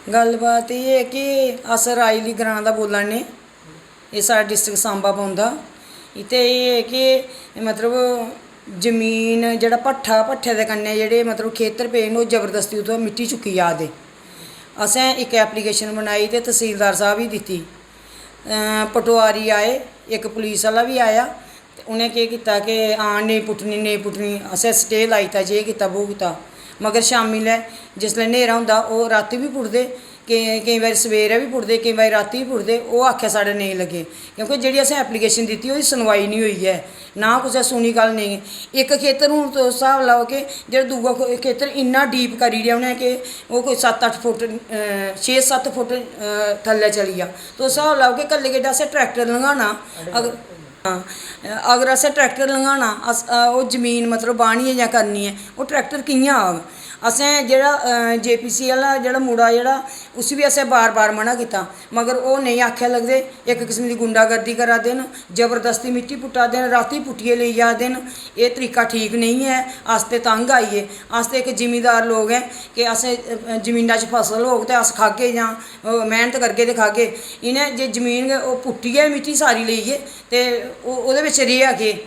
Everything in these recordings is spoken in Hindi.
गलबात ये है कि अस रायली ग्रां दा बोल्ला ने, एह् साढ़ा डिस्ट्रिक्ट सांबा पौंदा। इत्थै एह् है कि मतलब जमीन जेह्ड़ा भट्ठे दे कन्नै जेह्ड़े मतलब खेतर पे न ओह् जबरदस्ती उत्थुआं मिट्टी चुक्की जा दे। असें इक एप्लीकेशन बनाई ते तहसीलदार साहब गी दित्ती। पटवारी आए, इक पुलिस आह्ला बी आया ते उ'नें केह् कीता कि हां नेईं पुट्टनी, असें स्टे लाई दित्ता, जे कीता वो कीता। मगर शामीं लै जिसलै न्हेरा होंदा ओह् रातीं बी पुट्टदे, केईं बारी सवेरै बी पुट्टदे, केईं बारी रातीं बी पुट्टदे। ओह् आखेआ साढ़े नेईं लग्गे, क्योंकि जेह्ड़ी असें एप्लीकेशन दित्ती ओह्दी सुनवाई निं होई ऐ, ना कुसै सुनी गल्ल नेईं। इक खेतर हून तुस स्हाब लाओ कि जेह्ड़ा दूआ खेतर इन्ना डीप करी ओड़ेआ उ'नें कि ओह् कोई 7-8 फुट्ट 6-7 फुट्ट थल्लै चली गेआ। तुस स्हाब लाओ कि कल्लै गेड्डा असें ट्रैक्टर लंघाना, अगर असें ट्रैक्टर लंघाना, अस ओह् जमीन मतलब बाह्नी ऐ जां करनी ऐ, ओह् ट्रैक्टर कि'यां आग। असें जेह्ड़ा JPC आह्ला जेह्ड़ा मुड़ा जेह्ड़ा उसी बी असें बार बार मना कीता, मगर ओह् नेईं आखेआ लगदे। इक किस्म दी गुंडागर्दी करा दे न, जबरदस्ती मिट्टी पुट्टा दे न, रातीं पुट्टियै लेई जा दे न। एह् तरीका ठीक नेईं ऐ। अस ते तंग आई गे, अस ते इक जिमींदार लोक ऐं कि असें जमीना च फसल होग ते अस खागे जां मेह्नत करगे ते खागे। इ'नें जे जमीन गै ओह् पुट्टियै मिट्टी सारी लेई गे ते ओह्दे बिच्च रेहा केह्।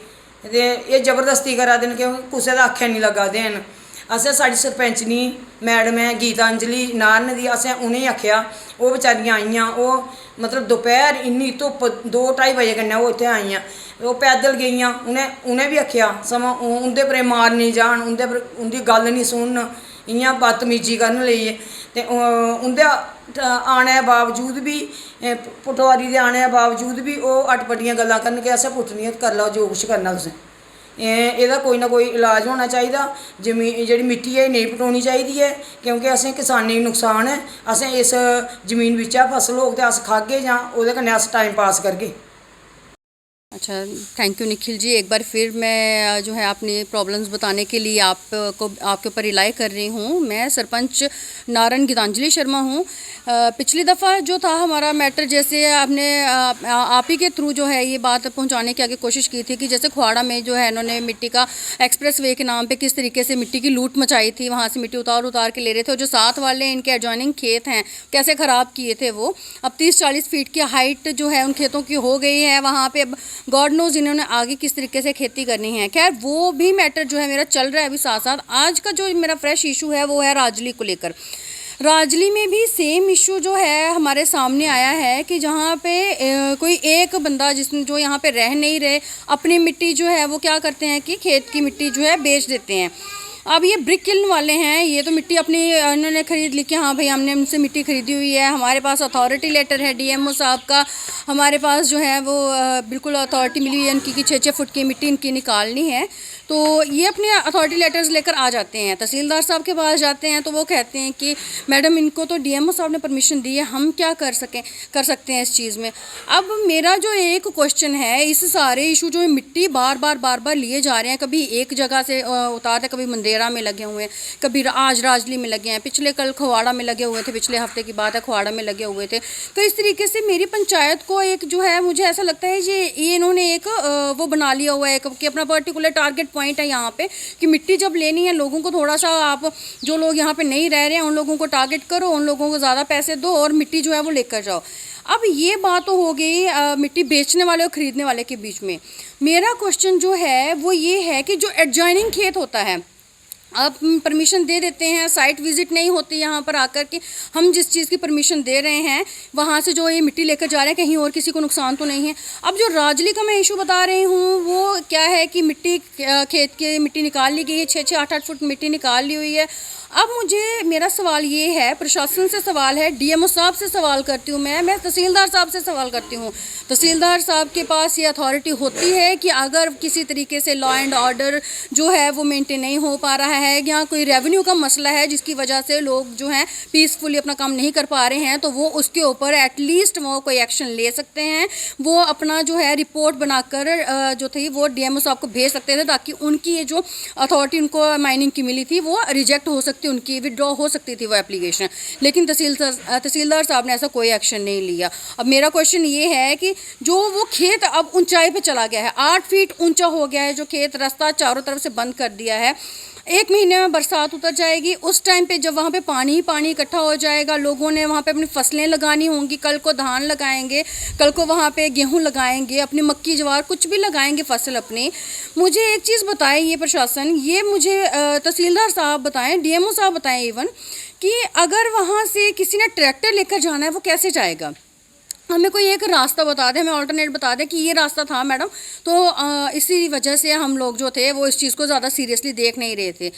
ते एह् जबरदस्ती करा दे न, क्योंकि कुसै दे आक्खे निं लग्गा दे हैन। असें साढ़ी सरपैंचनी मैडम ऐ गीतांजलि नारन दी, असें उ'नेंगी आखेआ, ओह् बेचारियां आइयां। ओह् मतलब दपैह्र इन्नी धुप्प 2-2:30 बजे कन्नै ओह् इत्थै आइयां। ओह् पैदल गेइयां, उ'नें बी आखेआ समां उं'दे पर मार निं जान, उं'दी गल्ल निं सुनन, इ'यां बदतमीजी करन लेइयै। ते उं'दे आने दे बावजूद बी, पटवारी दे आने दे बावजूद बी ओह् अटपटियां गल्लां करन कि असें पुट्टनियां, करी लैओ जो कुछ करना तुसें। एह्दा कोई ना कोई इलाज होना चाहिदा। जमीन जेह्ड़ी मिट्टी ऐ नेईं पुटोनी चाहिदी ऐ, क्योंकि असें किसानें गी नुकसान ऐ। असें इस जमीन बिच्चा फसल होग ते अस खागे जां ओह्दे कन्नै अस टाइम पास करगे। अच्छा, थैंक यू निखिल जी। एक बार फिर मैं जो है अपनी प्रॉब्लम्स बताने के लिए आपके ऊपर रिलाई कर रही हूँ। मैं सरपंच नारायण गीतांजलि शर्मा हूँ। पिछली दफ़ा जो था हमारा मैटर, जैसे आपने आप ही के थ्रू जो है ये बात पहुँचाने की आगे कोशिश की थी कि जैसे खुआड़ा में जो है इन्होंने मिट्टी का एक्सप्रेस वे के नाम पे किस तरीके से मिट्टी की लूट मचाई थी, वहाँ से मिट्टी उतार के ले रहे थे, और जो साथ वाले इनके एडजॉइनिंग खेत हैं कैसे ख़राब किए थे वो। अब 30-40 फीट की हाइट जो है उन खेतों की हो गई है वहाँ पे। अब गॉड नोज इन्होंने आगे किस तरीके से खेती करनी है। खैर वो भी मैटर जो है मेरा चल रहा है अभी साथ साथ। आज का जो मेरा फ्रेश इशू है वो है राजली को लेकर। राजली में भी सेम इशू जो है हमारे सामने आया है कि जहाँ पे कोई एक बंदा जिसने जो यहाँ पे रह नहीं रहे, अपनी मिट्टी जो है वो क्या करते हैं कि खेत की मिट्टी जो है बेच देते हैं। अब ये ब्रिक किल्न वाले हैं, ये तो मिट्टी अपनी इन्होंने ख़रीद ली कि हाँ भाई हमने उनसे मिट्टी ख़रीदी हुई है, हमारे पास अथॉरिटी लेटर है DMO साहब का, हमारे पास जो है वो बिल्कुल अथॉरिटी मिली हुई है इनकी कि 6-6 फुट की मिट्टी इनकी निकालनी है। तो ये अपने अथॉरिटी लेटर्स लेकर आ जाते हैं, तहसीलदार साहब के पास जाते हैं, तो वो कहते हैं कि मैडम इनको तो DMO साहब ने परमिशन दी है, हम क्या कर सकते हैं इस चीज़ में। अब मेरा जो एक क्वेश्चन है, इस सारे इशू जो मिट्टी बार बार लिए जा रहे हैं, कभी एक जगह से उतारते, कभी मंदेरा में लगे हुए हैं, कभी आज राजली में लगे हैं, पिछले कल खुआड़ा में लगे हुए थे, पिछले हफ्ते की बात है खुआड़ा में लगे हुए थे। तो इस तरीके से मेरी पंचायत को एक जो है, मुझे ऐसा लगता है ये इन्होंने एक वो बना लिया हुआ है कि अपना पर्टिकुलर टारगेट पॉइंट है यहाँ पे कि मिट्टी जब लेनी है लोगों को, थोड़ा सा आप जो लोग यहाँ पे नहीं रह रहे हैं उन लोगों को टारगेट करो, उन लोगों को ज़्यादा पैसे दो और मिट्टी जो है वो लेकर जाओ। अब ये बात तो हो गई मिट्टी बेचने वाले और ख़रीदने वाले के बीच में। मेरा क्वेश्चन जो है वो ये है कि जो एडजॉइनिंग खेत होता है, आप परमिशन दे देते हैं, साइट विज़िट नहीं होती यहाँ पर आकर कि हम जिस चीज़ की परमिशन दे रहे हैं वहाँ से जो ये मिट्टी लेकर जा रहे हैं कहीं और किसी को नुकसान तो नहीं है। अब जो राजली का मैं इशू बता रही हूँ वो क्या है कि मिट्टी खेत की मिट्टी निकाल ली गई है, 6-8 फुट मिट्टी निकाल ली हुई है। अब मुझे मेरा सवाल ये है, प्रशासन से सवाल है, DMO साहब से सवाल करती हूँ, मैं तहसीलदार साहब से सवाल करती हूँ। तहसीलदार साहब के पास ये अथॉरिटी होती है कि अगर किसी तरीके से लॉ एंड ऑर्डर जो है वो मेंटेन नहीं हो पा रहा है या कोई रेवेन्यू का मसला है जिसकी वजह से लोग जो हैं पीसफुली अपना काम नहीं कर पा रहे हैं, तो वो उसके ऊपर एटलीस्ट वो कोई एक्शन ले सकते हैं। वो अपना जो है रिपोर्ट बनाकर जो थी वो DMO साहब को भेज सकते थे, ताकि उनकी ये जो अथॉरिटी उनको माइनिंग की मिली थी वो रिजेक्ट हो सकती, उनकी विड्रॉ हो सकती थी वो एप्लीकेशन। लेकिन तहसीलदार साहब ने ऐसा कोई एक्शन नहीं लिया। अब मेरा क्वेश्चन ये है कि जो वो खेत अब ऊंचाई पे चला गया है, 8 फीट ऊंचा हो गया है जो खेत, रास्ता चारों तरफ से बंद कर दिया है। 1 महीने में बरसात उतर जाएगी, उस टाइम पे जब वहाँ पे पानी ही पानी इकट्ठा हो जाएगा, लोगों ने वहाँ पे अपनी फसलें लगानी होंगी, कल को धान लगाएंगे, कल को वहाँ पे गेहूँ लगाएंगे, अपनी मक्की ज्वार कुछ भी लगाएंगे फसल अपनी। मुझे एक चीज़ बताएं ये प्रशासन, ये मुझे तहसीलदार साहब बताएं, डीएमओ साहब बताएं इवन, कि अगर वहाँ से किसी ने ट्रैक्टर लेकर जाना है वो कैसे जाएगा? हमें कोई एक रास्ता बता दें, हमें ऑल्टरनेट बता दें कि ये रास्ता था मैडम, तो इसी वजह से हम लोग जो थे वो इस चीज़ को ज़्यादा सीरियसली देख नहीं रहे थे।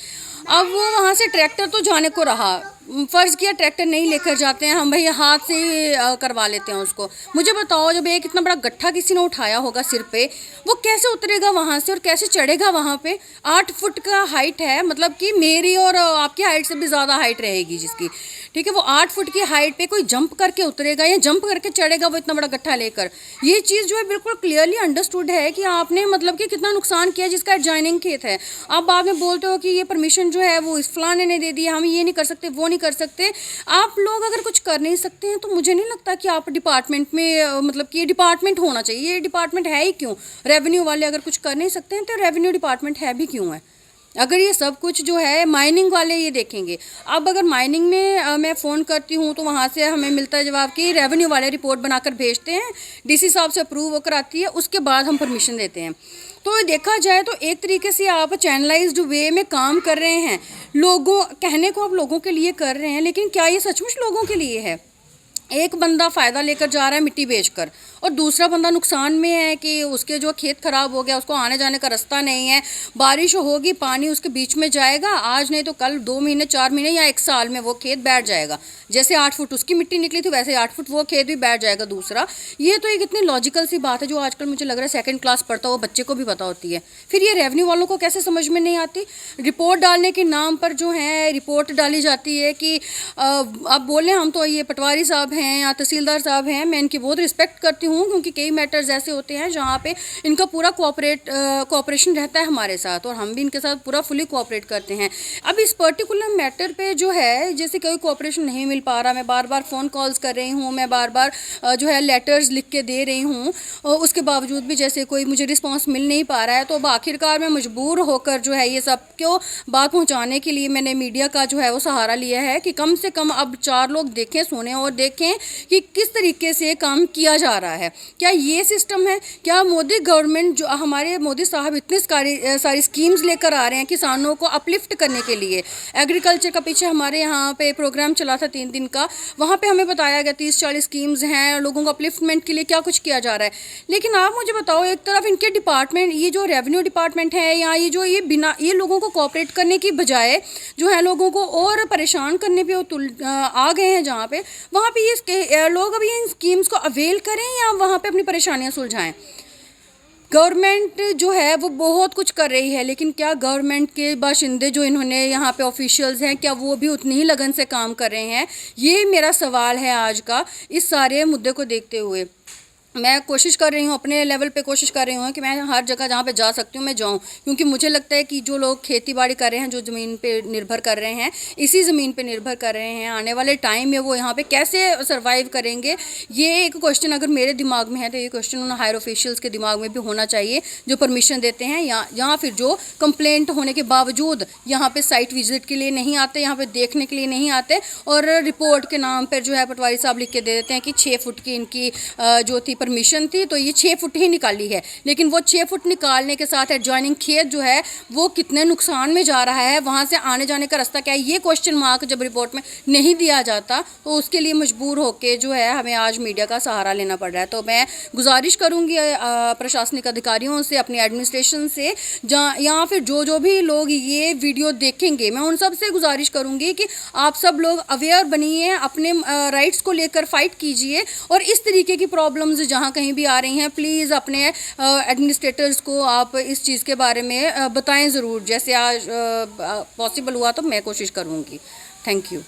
अब वो वहाँ से ट्रैक्टर तो जाने को रहा, फ़र्ज़ किया ट्रैक्टर नहीं लेकर जाते हैं, हम भाई हाथ से ही करवा लेते हैं उसको। मुझे बताओ, जब एक इतना बड़ा गट्ठा किसी ने उठाया होगा सिर पे, वो कैसे उतरेगा वहाँ से और कैसे चढ़ेगा वहाँ पे? 8 फुट का हाइट है, मतलब कि मेरी और आपकी हाइट से भी ज़्यादा हाइट रहेगी जिसकी, ठीक है, वो 8 फुट की हाइट पे कोई जंप करके उतरेगा या जंप करके चढ़ेगा वो इतना बड़ा गट्ठा लेकर? ये चीज़ जो है बिल्कुल क्लियरली अंडरस्टूड है कि आपने मतलब कि कितना नुकसान किया जिसका एडजॉइनिंग खेत है। आप बाद में बोलते हो कि ये परमिशन जो है वो इस फलाने ने दे दी, हम ये नहीं कर सकते, वो नहीं कर सकते। आप लोग अगर कुछ कर नहीं सकते हैं तो मुझे नहीं लगता कि आप डिपार्टमेंट में, मतलब कि ये डिपार्टमेंट होना चाहिए। ये डिपार्टमेंट है ही क्यों? रेवेन्यू वाले अगर कुछ कर नहीं सकते हैं तो रेवेन्यू डिपार्टमेंट है भी क्यों है? अगर ये सब कुछ जो है माइनिंग वाले ये देखेंगे। अब अगर माइनिंग में मैं फ़ोन करती हूँ तो वहाँ से हमें मिलता है जवाब कि रेवेन्यू वाले रिपोर्ट बनाकर भेजते हैं, डीसी साहब से अप्रूव होकर आती है, उसके बाद हम परमिशन देते हैं। तो देखा जाए तो एक तरीके से आप चैनलाइज्ड वे में काम कर रहे हैं। लोगों कहने को आप लोगों के लिए कर रहे हैं, लेकिन क्या ये सचमुच लोगों के लिए है? एक बंदा फ़ायदा लेकर जा रहा है मिट्टी बेचकर, और दूसरा बंदा नुकसान में है कि उसके जो खेत ख़राब हो गया, उसको आने जाने का रास्ता नहीं है, बारिश होगी पानी उसके बीच में जाएगा, आज नहीं तो कल 2 महीने 4 महीने या 1 साल में वो खेत बैठ जाएगा। जैसे 8 फुट उसकी मिट्टी निकली थी वैसे 8 फुट वो खेत भी बैठ जाएगा दूसरा। ये तो एक इतनी लॉजिकल सी बात है जो आजकल मुझे लग रहा है 2nd क्लास पढ़ता हुआ बच्चे को भी पता होती है। फिर ये रेवेन्यू वालों को कैसे समझ में नहीं आती? रिपोर्ट डालने के नाम पर जो है रिपोर्ट डाली जाती है कि आप बोलें हम तो ये पटवारी साहब हैं या तहसीलदार साहब हैं, मैं इनकी बहुत रिस्पेक्ट करती हूँ क्योंकि कई मैटर्स ऐसे होते हैं जहाँ पे इनका पूरा कोऑपरेशन रहता है हमारे साथ, और हम भी इनके साथ पूरा फुली कोऑपरेट करते हैं। अब इस पर्टिकुलर मैटर पे जो है जैसे कोई कोऑपरेशन नहीं मिल पा रहा, मैं बार बार फ़ोन कॉल्स कर रही हूँ, मैं बार बार जो है लेटर्स लिख के दे रही हूँ, उसके बावजूद भी जैसे कोई मुझे रिस्पॉन्स मिल नहीं पा रहा है, तो अब आखिरकार मैं मजबूर होकर जो है ये सब क्यों बात पहुँचाने के लिए मैंने मीडिया का जो है वो सहारा लिया है कि कम से कम अब 4 लोग देखें, सुने और देखें कि किस तरीके से काम किया जा रहा है। क्या ये सिस्टम है? क्या मोदी गवर्नमेंट जो हमारे मोदी साहब इतनी सारी स्कीम्स लेकर आ रहे हैं किसानों को अपलिफ्ट करने के लिए? एग्रीकल्चर का पीछे हमारे यहाँ पे प्रोग्राम चला था 3 दिन का, वहाँ पे हमें बताया गया 30-40 स्कीम्स हैं, लोगों को अपलिफ्टमेंट के लिए क्या कुछ किया जा रहा है। लेकिन आप मुझे बताओ, एक तरफ इनके डिपार्टमेंट, ये जो रेवेन्यू डिपार्टमेंट है या ये जो ये लोगों को कोऑपरेट करने की बजाय जो है लोगों को और परेशान करने पे आ गए हैं, जहाँ पे वहाँ पे ये लोग अभी इन स्कीम्स को अवेल करें या वहाँ पे अपनी परेशानियाँ सुलझाएं। गवर्नमेंट जो है वो बहुत कुछ कर रही है, लेकिन क्या गवर्नमेंट के बाशिंदे जो इन्होंने यहाँ पे ऑफिशियल्स हैं क्या वो भी उतनी ही लगन से काम कर रहे हैं? ये मेरा सवाल है आज का। इस सारे मुद्दे को देखते हुए मैं कोशिश कर रही हूँ, अपने लेवल पे कोशिश कर रही हूँ कि मैं हर जगह जहाँ पे जा सकती हूँ मैं जाऊँ, क्योंकि मुझे लगता है कि जो लोग खेती बाड़ी कर रहे हैं, जो ज़मीन पे निर्भर कर रहे हैं, इसी ज़मीन पे निर्भर कर रहे हैं, आने वाले टाइम में वो यहाँ पे कैसे सर्वाइव करेंगे, ये एक क्वेश्चन अगर मेरे दिमाग में है तो ये क्वेश्चन उन हायर ऑफिशियल्स के दिमाग में भी होना चाहिए जो परमिशन देते हैं या फिर जो कंप्लेंट होने के बावजूद यहाँ पर साइट विजिट के लिए नहीं आते, यहाँ पर देखने के लिए नहीं आते, और रिपोर्ट के नाम पर जो है पटवारी साहब लिख के दे देते हैं कि 6 फुट की इनकी जो थी परमिशन थी तो ये 6 फुट ही निकाली है। लेकिन वो 6 फुट निकालने के साथ एडजॉइनिंग खेत जो है वो कितने नुकसान में जा रहा है, वहाँ से आने जाने का रास्ता क्या है, ये क्वेश्चन मार्क जब रिपोर्ट में नहीं दिया जाता तो उसके लिए मजबूर होकर जो है हमें आज मीडिया का सहारा लेना पड़ रहा है। तो मैं गुजारिश करूँगी प्रशासनिक अधिकारियों से, अपनी एडमिनिस्ट्रेशन से, या फिर जो भी लोग ये वीडियो देखेंगे, मैं उन सब से गुजारिश करूँगी कि आप सब लोग अवेयर बनिए, अपने राइट्स को लेकर फाइट कीजिए, और इस तरीके की प्रॉब्लम्स जहाँ कहीं भी आ रही हैं प्लीज़ अपने एडमिनिस्ट्रेटर्स को आप इस चीज़ के बारे में बताएं ज़रूर। जैसे आज पॉसिबल हुआ तो मैं कोशिश करूँगी। Thank you.